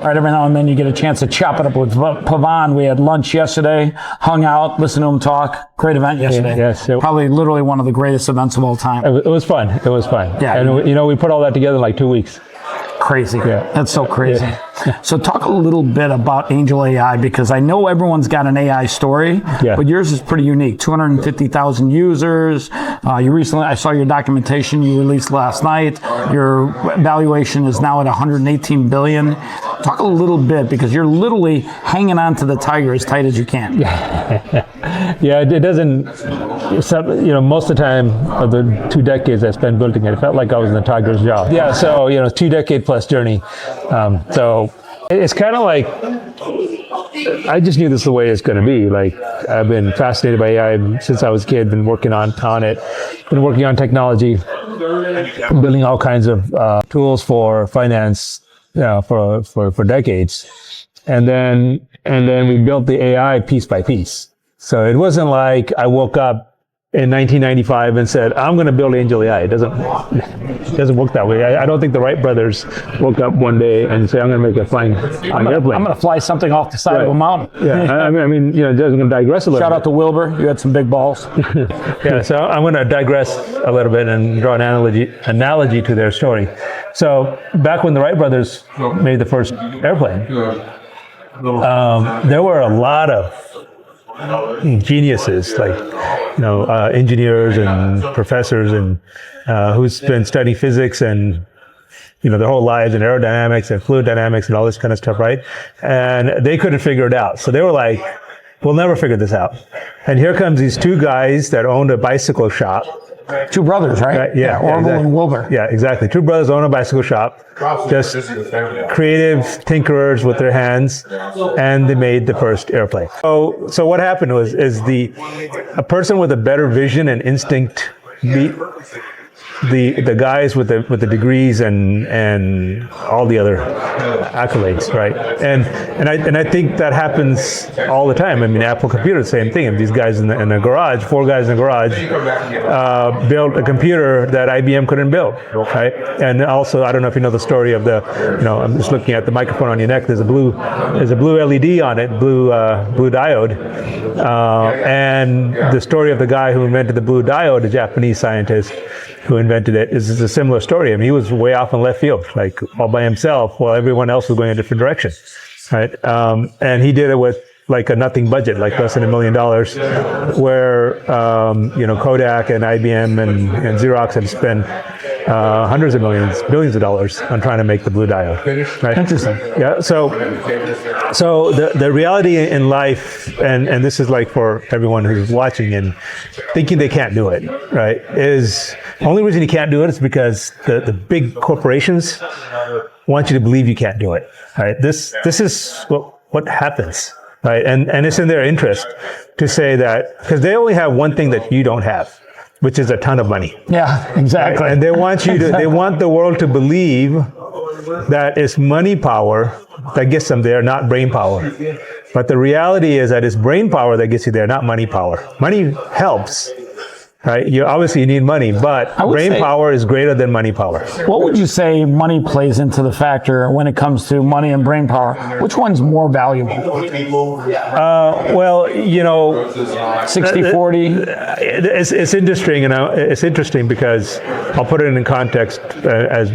right, every now and then you get a chance to chop it up with Pavan. We had lunch yesterday, hung out, listened to him talk. Great event yesterday. Yes. Probably literally one of the greatest events of all time. It was fun. Yeah. And we put all that together in like 2 weeks. Crazy. Yeah. That's so crazy. Yeah. So talk a little bit about Angel AI, because I know everyone's got an AI story, but yours is pretty unique. 250,000 users. I saw your documentation you released last night. Your valuation is now at 118 billion. Talk a little bit, because you're literally hanging on to the tiger as tight as you can. Yeah, it doesn't, most of the time of the 2 decades I spent building it felt like I was in the tiger's jaw. Yeah, so, 2-decade plus journey. So it's kind of like, I just knew this is the way it's going to be. Like, I've been fascinated by AI since I was a kid, been working on it, been working on technology, building all kinds of tools for finance for decades. And then we built the AI piece by piece. So it wasn't like I woke up in 1995 and said, I'm going to build Angel AI. It doesn't work that way. I don't think the Wright Brothers woke up one day and say, I'm going to make a flying airplane. I'm going to fly something off the side of a mountain. Yeah, I mean, just going to digress a little bit. Shout out to Wilbur. You had some big balls. Yeah, so I'm going to digress a little bit and draw an analogy to their story. So back when the Wright Brothers made the first airplane, there were a lot of geniuses, like engineers and professors, and who's been studying physics and their whole lives, and aerodynamics and fluid dynamics and all this kind of stuff, right? And they couldn't figure it out, so they were like, "We'll never figure this out." And here comes these 2 guys that owned a bicycle shop. 2 brothers, right? Yeah, Orville exactly. and Wilbur. Yeah, exactly. 2 brothers own a bicycle shop, just creative tinkerers with their hands, and they made the first airplane. So what happened was, a person with a better vision and instinct beat the guys with the degrees and all the other accolades, right? And I think that happens all the time. I mean, Apple Computer, same thing. If these guys in the garage, 4 guys in the garage, built a computer that IBM couldn't build, right? And also, I don't know if you know the story of I'm just looking at the microphone on your neck. There's a blue LED on it, blue diode, and the story of the guy who invented the blue diode, a Japanese scientist who invented it, is a similar story. I mean, he was way off in left field, like all by himself, while everyone else was going a different direction, right? And he did it with like a nothing budget, like less than $1 million, where Kodak and IBM and Xerox had spent hundreds of millions, billions of dollars on trying to make the blue diode. Right? Interesting. Yeah. So the reality in life, and this is like for everyone who's watching and thinking they can't do it, right? Is the only reason you can't do it is because the big corporations want you to believe you can't do it. Right? This is what happens. Right? And it's in their interest to say that, because they only have one thing that you don't have, which is a ton of money. Yeah, exactly. Right? And they want they want the world to believe that it's money power that gets them there, not brain power. But the reality is that it's brain power that gets you there, not money power. Money helps. Right? You need money, but brain power is greater than money power. What would you say money plays into the factor when it comes to money and brain power? Which one's more valuable? 60-40? It's interesting, and it's interesting because I'll put it in context as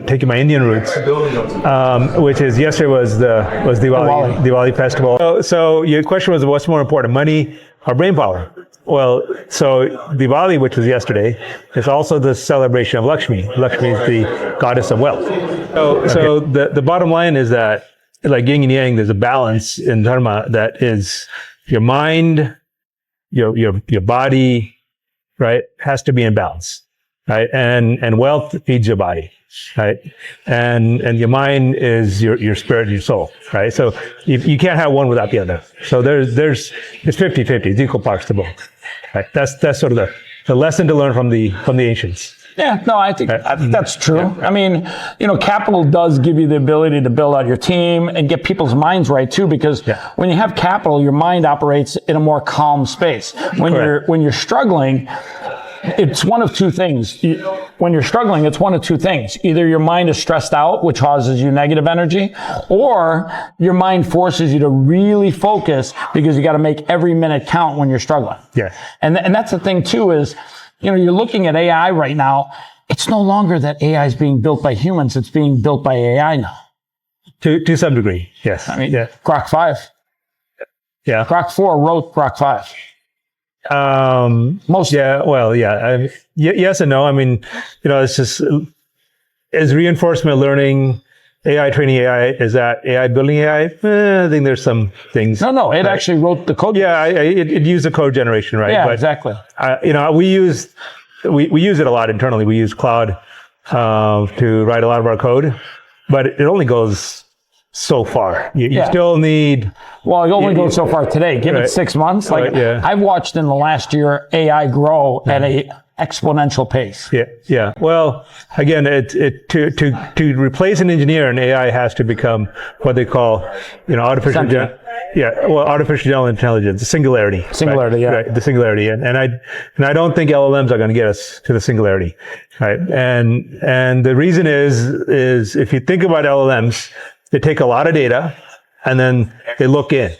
taking my Indian roots, which is yesterday was Diwali festival. So your question was, what's more important, money or brain power? Well, so Diwali, which was yesterday, is also the celebration of Lakshmi. Lakshmi is the goddess of wealth. So the bottom line is that, like yin and yang, there's a balance in dharma that is your mind, your body, right, has to be in balance, right? And wealth feeds your body, right? And your mind is your spirit and your soul, right? So you can't have one without the other. So it's 50-50, it's equal parts to both. Right? That's sort of the lesson to learn from the ancients. Yeah, no, I think that's true. Yeah. I mean, capital does give you the ability to build out your team and get people's minds right too, because when you have capital, your mind operates in a more calm space. When you're struggling, it's one of 2 things. when you're struggling, it's one of two things. Either your mind is stressed out, which causes you negative energy, or your mind forces you to really focus because you got to make every minute count when you're struggling. Yeah. And that's the thing too is, you're looking at AI right now. It's no longer that AI is being built by humans. It's being built by AI now. To some degree, yes. I mean, Grok 5. Yeah. Grok 4 wrote Grok 5. Most. Yeah. Well, yeah. Yes and no. I mean, it's just is reinforcement learning, AI training AI. Is that AI building AI? I think there's some things. No. It actually wrote the code. Yeah. It used the code generation, right? Yeah, but, exactly. We use it a lot internally. We use cloud to write a lot of our code, but it only goes so far. You still need. Well, it only goes so far today. Give it 6 months. I've watched in the last year AI grow at a exponential pace. Yeah. Well, again, to replace an engineer, an AI has to become what they call, artificial general intelligence, the singularity. Singularity, right? Right, the singularity, and I don't think LLMs are going to get us to the singularity, right? And the reason is if you think about LLMs, they take a lot of data and then they look in,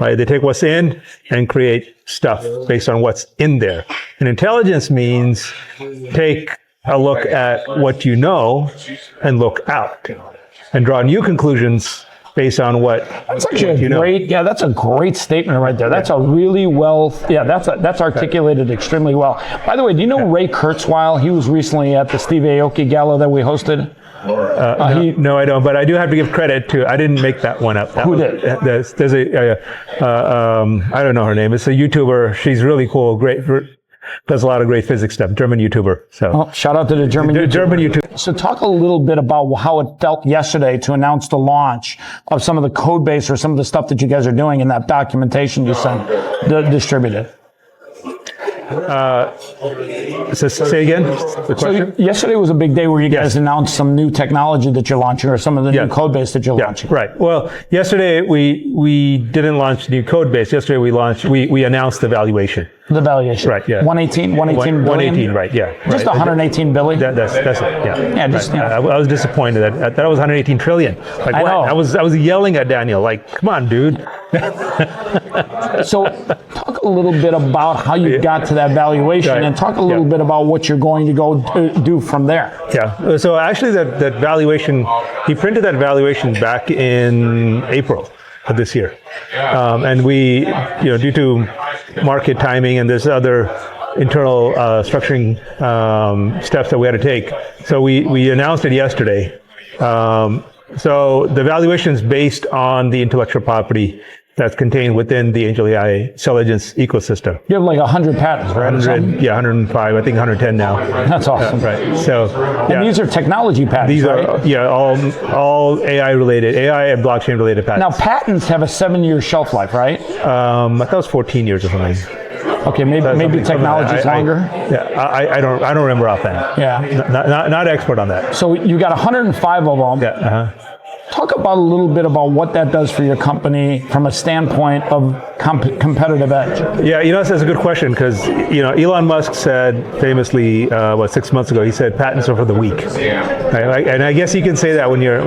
right? They take what's in and create stuff based on what's in there. And intelligence means take a look at what you know and look out and draw new conclusions based on what that's actually that's a great statement right there. That's a really that's articulated extremely well. By the way, do you know Ray Kurzweil? He was recently at the Steve Aoki Gala that we hosted. No, I don't. But I do have to give credit to. I didn't make that one up. Who did? There's I don't know her name. It's a YouTuber. She's really cool. Great. Does a lot of great physics stuff. German YouTuber. So shout out to the German YouTuber. So talk a little bit about how it felt yesterday to announce the launch of some of the code base or some of the stuff that you guys are doing in that documentation you sent distributed. So say again the question. So yesterday was a big day where you guys announced some new technology that you're launching or some of the new code base that you're launching. Right. Well, yesterday we didn't launch new code base. Yesterday we announced the valuation. The valuation. Right. Yeah. 118 billion. 118. Right. Yeah. Just 118 billion. That's it. Yeah. Yeah. Just I was disappointed that was 118 trillion. Like I know. I was yelling at Daniel like, come on, dude. So talk a little bit about how you got to that valuation and talk a little bit about what you're going to go do from there. Yeah. So actually that valuation, he printed that valuation back in April of this year. And we, due to market timing and there's other internal structuring steps that we had to take. So we announced it yesterday. So the valuation is based on the intellectual property that's contained within the Angel AI Intelligence ecosystem. You have like 100 patents, right? 105, I think 110 now. That's awesome. Right. So, and these are technology patents, these right? are, all AI related, AI and blockchain related patents. Now, patents have a 7-year shelf life, right? I thought it was 14 years or something. Okay, maybe technology's longer. I don't remember offhand. Yeah. Not expert on that. So you got 105 of them. Yeah. Talk about a little bit about what that does for your company from a standpoint of competitive edge. Yeah, that's a good question because Elon Musk said famously 6 months ago, he said patents are for the weak. Right? And I guess you can say that when you're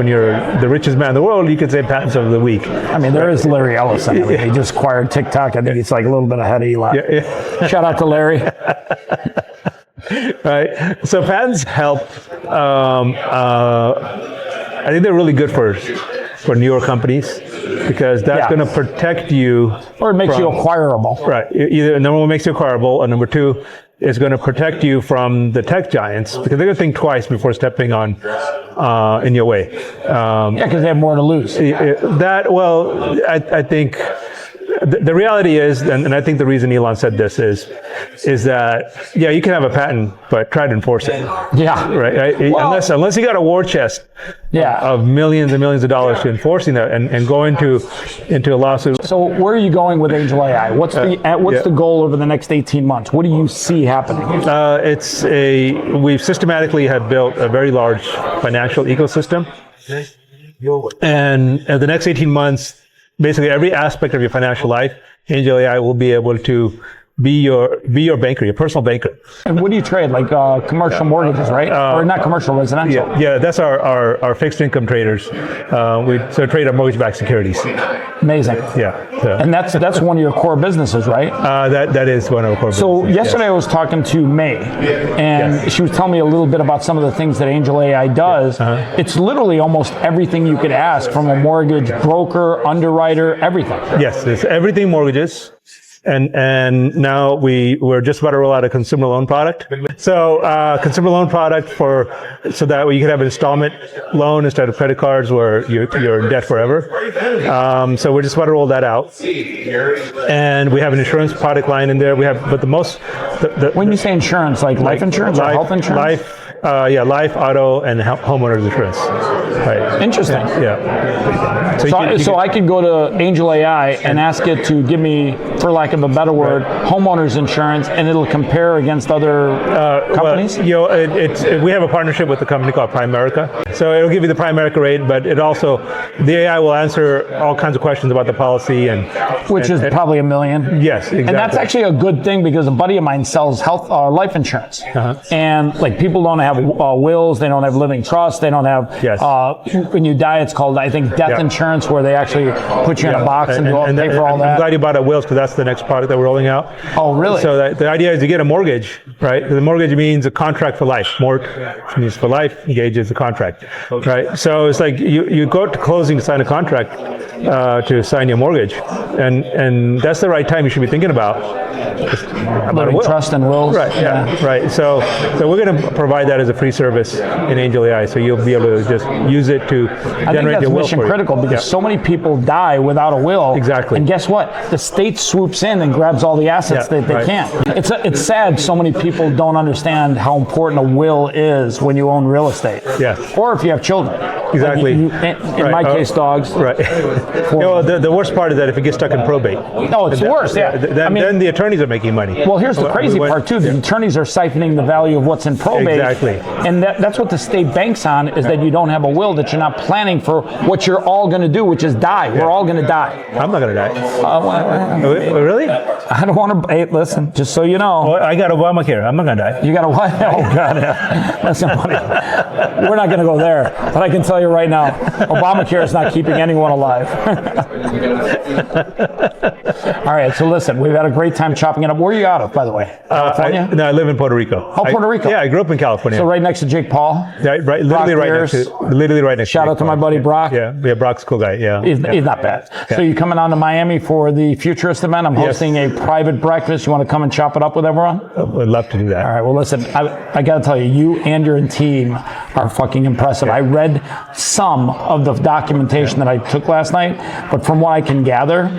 the richest man in the world, you can say patents are for the weak. I mean, there is Larry Ellison. He just acquired TikTok. I think he's like a little bit ahead of Elon. Yeah. Shout out to Larry. Right. So patents help. I think they're really good for newer companies because that's going to protect you. Or it makes you acquirable. Right. Either number one makes you acquirable, and number two is going to protect you from the tech giants because they're going to think twice before stepping on in your way. Because they have more to lose. I think. The reality is, and I think the reason Elon said this is that you can have a patent, but try to enforce it. Yeah. Right. Well, unless you got a war chest of millions and millions of dollars to enforcing that and go into a lawsuit. So where are you going with Angel AI? What's the goal over the next 18 months? What do you see happening? We've systematically have built a very large financial ecosystem, and the next 18 months. Basically, every aspect of your financial life, Angel AI will be able to be your banker, your personal banker. And what do you trade? Like commercial mortgages, right? Or not commercial, residential? Yeah, that's our fixed income traders. We trade our mortgage-backed securities. Amazing. Yeah. And that's one of your core businesses, right? That is one of our core businesses. So yesterday I was talking to May, and she was telling me a little bit about some of the things that Angel AI does. It's literally almost everything you could ask from a mortgage broker, underwriter, everything. Yes, it's everything mortgages. And now we're just about to roll out a consumer loan product. So consumer loan product so that way you can have an installment loan instead of credit cards where you're in debt forever. So we're just about to roll that out. And we have an insurance product line in there. But the most when you say insurance, like life insurance or health insurance? Life, auto, and homeowners insurance. Right. Interesting. Yeah. So I could go to Angel AI and ask it to give me, for lack of a better word, homeowners insurance, and it'll compare against other companies? Well, we have a partnership with a company called Primerica. So it'll give you the Primerica rate, but the AI will answer all kinds of questions about the policy which is probably $1 million. Yes, exactly. And that's actually a good thing because a buddy of mine sells life insurance. And like people don't have wills, they don't have living trusts, they don't have, when you die, it's called, I think, death insurance, where they actually put you in a box and pay for all that. I'm glad you bought a wills because that's the next product that we're rolling out. Oh, really? So the idea is to get a mortgage, right? The mortgage means a contract for life. Mortgage means for life, engage is a contract, right? So it's like you go to closing to sign a contract to sign your mortgage, and that's the right time you should be thinking about living trust and wills. Right, right. So we're going to provide that as a free service in Angel AI, so you'll be able to just use it to generate your will. Mission critical because so many people die without a will. Exactly. And guess what? The state swoops in and grabs all the assets that they can't. It's sad so many people don't understand how important a will is when you own real estate. Yes. Or if you have children. Exactly. Like in my case, dogs. Right. The worst part is that if it gets stuck in probate. No, it's worse. Yeah. Then the attorneys are making money. Well, here's the crazy part too. The attorneys are siphoning the value of what's in probate. Exactly. And that's what the state banks on, is that you don't have a will, that you're not planning for what you're all going to do, which is die. We're all going to die. I'm not going to die. Really? I don't want to. Hey, listen, just so you know. Well, I got Obamacare. I'm not going to die. You got a what? Oh, God. That's not funny. We're not going to go there. But I can tell you right now, Obamacare is not keeping anyone alive. All right, so listen, we've had a great time chopping it up. Where are you out of, by the way? California? No, I live in Puerto Rico. Oh, Puerto Rico. I grew up in California. So right next to Jake Paul? Literally right next to Shout out to my buddy Brock. Yeah, Brock's a cool guy. Yeah. He's not bad. Yeah. So you coming on to Miami for the Futurist event? I'm hosting a private breakfast. You want to come and chop it up with everyone? I'd love to do that. All right, well, listen, I got to tell you, you and your team are fucking impressive. I read some of the documentation that I took last night, but from what I can gather,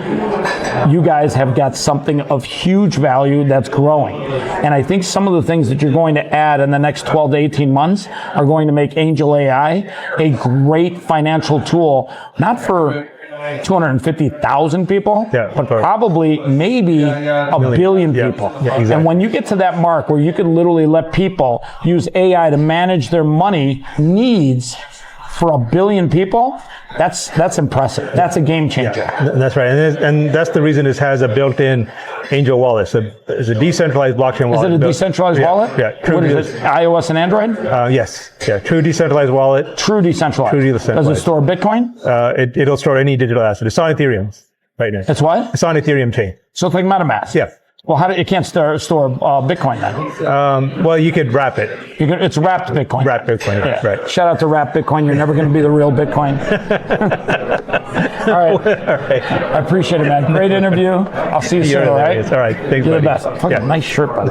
you guys have got something of huge value that's growing. And I think some of the things that you're going to add in the next 12 to 18 months are going to make Angel AI a great financial tool, not for 250,000 people, but probably maybe a billion people. Yeah, exactly. And when you get to that mark where you could literally let people use AI to manage their money needs for 1 billion people, that's impressive. That's a game changer. Yeah, that's right. And that's the reason this has a built-in Angel wallet. It's a decentralized blockchain wallet. Is it a decentralized wallet? Yeah. What is it, iOS and Android? Yes. Yeah, true decentralized wallet. True decentralized. Does it store Bitcoin? It'll store any digital asset. It's on Ethereum right now. It's what? It's on Ethereum chain. So it's like MetaMask? Yeah. Well, it can't store Bitcoin then? Well, you could wrap it. It's wrapped Bitcoin. Wrapped Bitcoin, right. Shout out to wrapped Bitcoin. You're never going to be the real Bitcoin. All right. I appreciate it, man. Great interview. I'll see you soon, all right? All right. Thanks, You're buddy. the best. Fucking nice shirt, buddy.